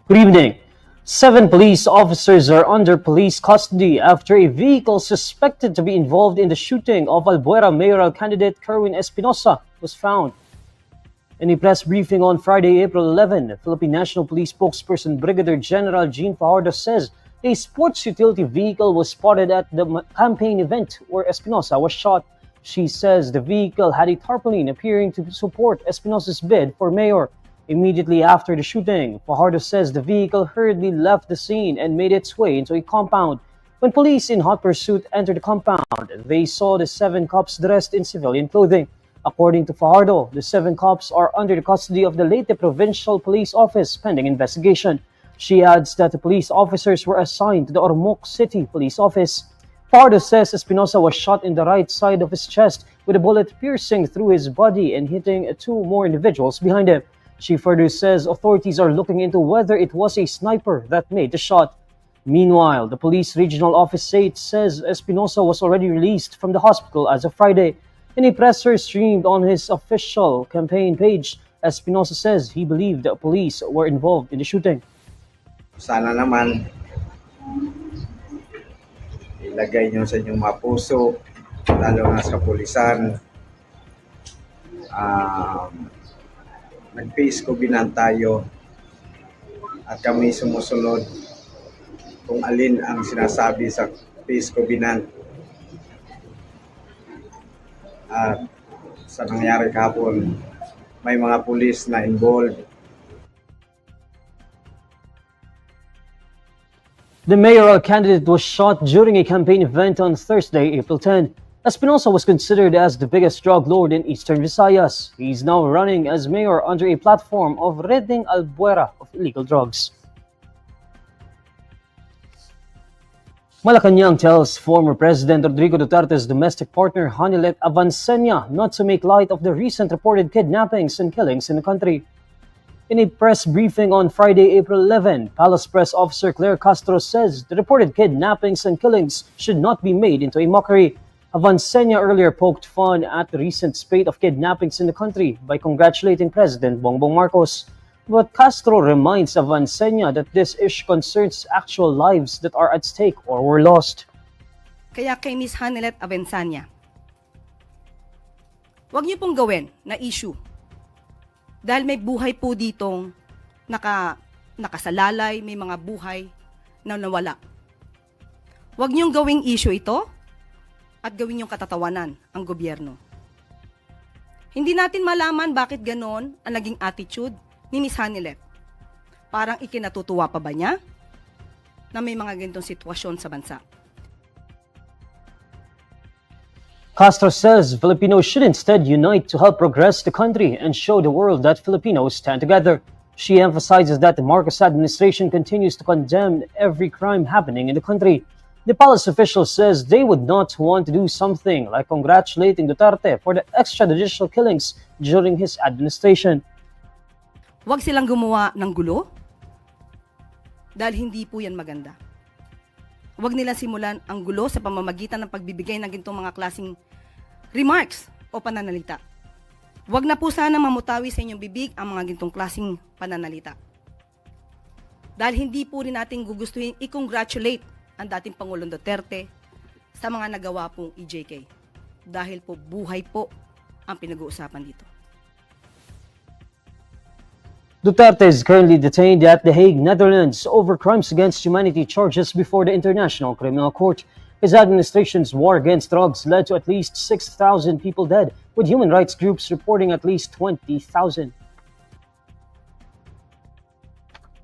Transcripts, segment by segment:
Good evening. 7 police officers are under police custody after a vehicle suspected to be involved in the shooting of Albuera mayoral candidate Kerwin Espinosa was found. In a press briefing on Friday, April 11, Philippine National Police spokesperson Brigadier General Jean Fajardo says a sports utility vehicle was spotted at the campaign event where Espinosa was shot. She says the vehicle had a tarpaulin appearing to support Espinosa's bid for mayor. Immediately after the shooting, Fajardo says the vehicle hurriedly left the scene and made its way into a compound. When police in hot pursuit entered the compound, they saw the 7 cops dressed in civilian clothing. According to Fajardo, the 7 cops are under the custody of the Leyte Provincial Police Office pending investigation. She adds that the police officers were assigned to the Ormoc City Police Office. Fajardo says Espinosa was shot in the right side of his chest with a bullet piercing through his body and hitting 2 more individuals behind him. She further says authorities are looking into whether it was a sniper that made the shot. Meanwhile, the police regional office says Espinosa was already released from the hospital as of Friday. In a presser streamed on his official campaign page, Espinosa says he believed the police were involved in the shooting. Sana naman ilagay nyo sa inyong mga puso, lalo na sa pulisan. Nag-peace covenant tayo at kami sumusunod kung alin ang sinasabi sa peace covenant. At sa nangyari kahapon, may mga pulis na involved. The mayoral candidate was shot during a campaign event on Thursday, April 10. Espinosa was considered as the biggest drug lord in Eastern Visayas. He is now running as mayor under a platform of ridding Albuera of illegal drugs. Malacanang tells former President Rodrigo Duterte's domestic partner Honeylet Avanceña not to make light of the recent reported kidnappings and killings in the country. In a press briefing on Friday, April 11, Palace Press Officer Claire Castro says the reported kidnappings and killings should not be made into a mockery. Avanceña earlier poked fun at the recent spate of kidnappings in the country by congratulating President Bongbong Marcos. But Castro reminds Avanceña that this issue concerns actual lives that are at stake or were lost. Kaya kay Ms. Honeylet Avanceña, huwag niyo pong gawin na issue. Dahil may buhay po ditong nakasalalay, may mga buhay na nawala. Huwag niyong gawing issue ito at gawin niyong katatawanan ang gobyerno. Hindi natin malaman bakit ganon ang naging attitude ni Ms. Honeylet. Parang ikinatutuwa pa ba niya na may mga ganitong sitwasyon sa bansa? Castro says Filipinos should instead unite to help progress the country and show the world that Filipinos stand together. She emphasizes that the Marcos administration continues to condemn every crime happening in the country. The palace official says they would not want to do something like congratulating Duterte for the extrajudicial killings during his administration. Huwag silang gumawa ng gulo dahil hindi po yan maganda. Huwag nila simulan ang gulo sa pamamagitan ng pagbibigay ng ganitong mga klaseng remarks o pananalita. Huwag na po sana mamutawi sa inyong bibig ang mga ganitong klaseng pananalita. Dahil hindi po rin natin gugustuhin i-congratulate ang dating Pangulong Duterte sa mga nagawa pong EJK. Dahil po buhay po ang pinag-uusapan dito. Duterte is currently detained at The Hague, Netherlands, over crimes against humanity charges before the International Criminal Court. His administration's war against drugs led to at least 6,000 people dead, with human rights groups reporting at least 20,000.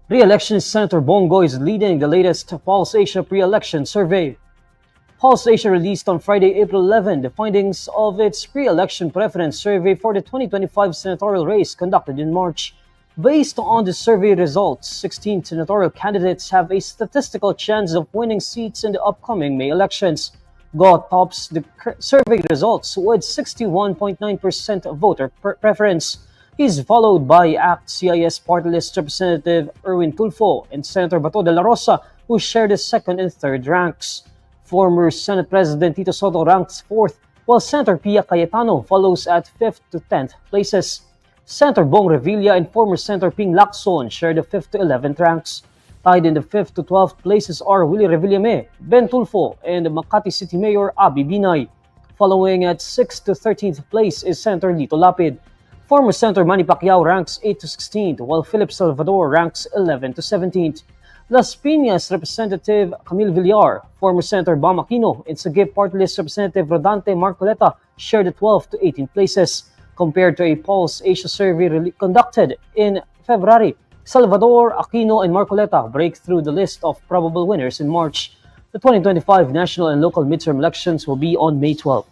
Reelectionist Senator Bong Go is leading the latest Pulse Asia pre-election survey. Pulse Asia released on Friday, April 11, the findings of its pre-election preference survey for the 2025 senatorial race conducted in March. Based on the survey results, 16 senatorial candidates have a statistical chance of winning seats in the upcoming May elections. Go tops the survey results with 61.9% voter preference. He's followed by ACT-CIS party list Representative Erwin Tulfo and Senator Bato de la Rosa, who share the second and third ranks. Former Senate President Tito Sotto ranks fourth, while Senator Pia Cayetano follows at 5th to 10th places. Senator Bong Revilla and former Senator Ping Lacson share the 5th to 11th ranks. Tied in the 5th to 12th places are Willie Revillame, Ben Tulfo, and Makati City Mayor Abby Binay. Following at 6th to 13th place is Senator Lito Lapid. Former Senator Manny Pacquiao ranks 8th to 16th, while Philip Salvador ranks 11th to 17th. Las Piñas Representative Camille Villar, former Senator Bam Aquino, and Sagip Party List Representative Rodante Marcoleta share the 12th to 18th places. Compared to a Pulse Asia survey conducted in February, Salvador, Aquino, and Marcoleta break through the list of probable winners in March. The 2025 national and local midterm elections will be on May 12.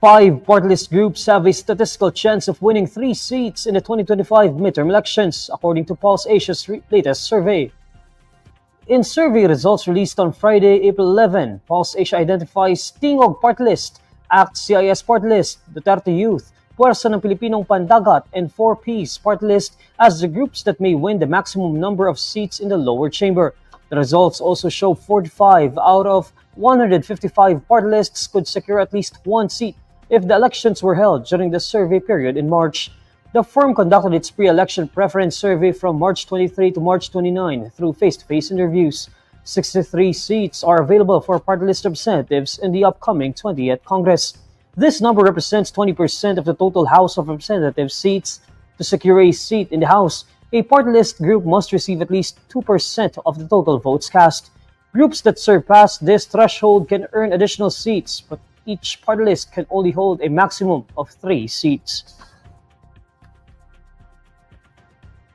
5 party list groups have a statistical chance of winning 3 seats in the 2025 midterm elections, according to Pulse Asia's latest survey. In survey results released on Friday, April 11, Pulse Asia identifies Tingog Party List, ACT CIS Party List, Duterte Youth, Puwersa ng Pilipinong Pandagat, and 4Ps Party List as the groups that may win the maximum number of seats in the lower chamber. The results also show 45 out of 155 party lists could secure at least 1 seat if the elections were held during the survey period in March. The firm conducted its pre-election preference survey from March 23 to March 29 through face-to-face interviews. 63 seats are available for party list representatives in the upcoming 20th Congress. This number represents 20% of the total House of Representatives seats. To secure a seat in the House, a party list group must receive at least 2% of the total votes cast. Groups that surpass this threshold can earn additional seats, but each party list can only hold a maximum of 3 seats.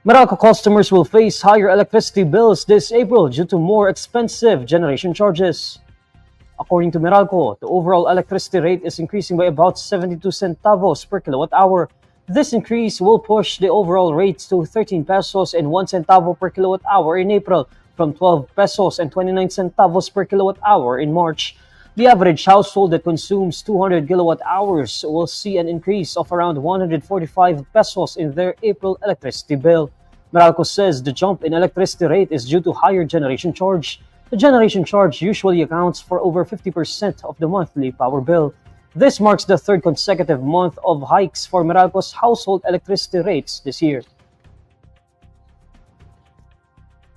Meralco customers will face higher electricity bills this April due to more expensive generation charges. According to Meralco, the overall electricity rate is increasing by about 72 centavos per kilowatt hour. This increase will push the overall rates to 13 pesos and 1 centavo per kilowatt hour in April, from 12 pesos and 29 centavos per kilowatt hour in March. The average household that consumes 200 kilowatt hours will see an increase of around 145 pesos in their April electricity bill. Meralco says the jump in electricity rate is due to higher generation charge. The generation charge usually accounts for over 50% of the monthly power bill. This marks the 3rd consecutive month of hikes for Meralco's household electricity rates this year.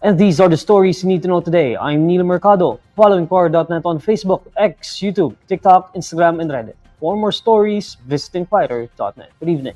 And these are the stories you need to know today. I'm Neil Mercado. Follow INQUIRER.net on Facebook, X, YouTube, TikTok, Instagram, and Reddit. For more stories, visit INQUIRER.net. Good evening.